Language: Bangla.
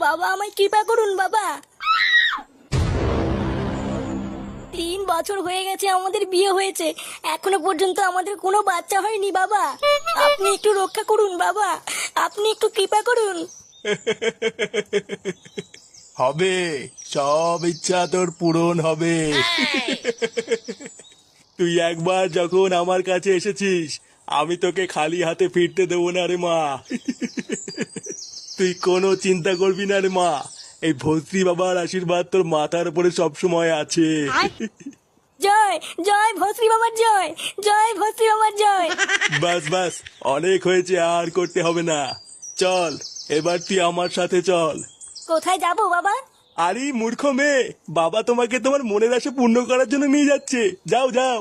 বাবা আমায় কৃপা করুন বাবা। 3 বছর হয়ে গেছে আমাদের বিয়ে হয়েছে, এখনো পর্যন্ত আমাদের কোনো বাচ্চা হয়নি বাবা। আপনি একটু রক্ষা করুন বাবা, আপনি একটু কৃপা করুন। হবে, সব ইচ্ছা তোর পূরণ হবে। তুই একবার যখন আমার কাছে এসেছিস, আমি তোকে খালি হাতে ফিরতে দেবো না রে মা। তুই কোনো চিন্তা করবি না রে মা, এই ভস্রী বাবার আশীর্বাদ তোর মাথার উপরে সবসময় আছে। জয় জয় ভস্রী বাবার জয়, জয় ভস্রী বাবার জয়। বাস বাস, অনেক হয়েছে, আর করতে হবে না। চল, এবার তুই আমার সাথে চল। কোথায় যাব বাবা? আরে মূর্খ মেয়ে, বাবা তোমাকে তোমার মনের আশা পূর্ণ করার জন্য নিয়ে যাচ্ছে, যাও যাও।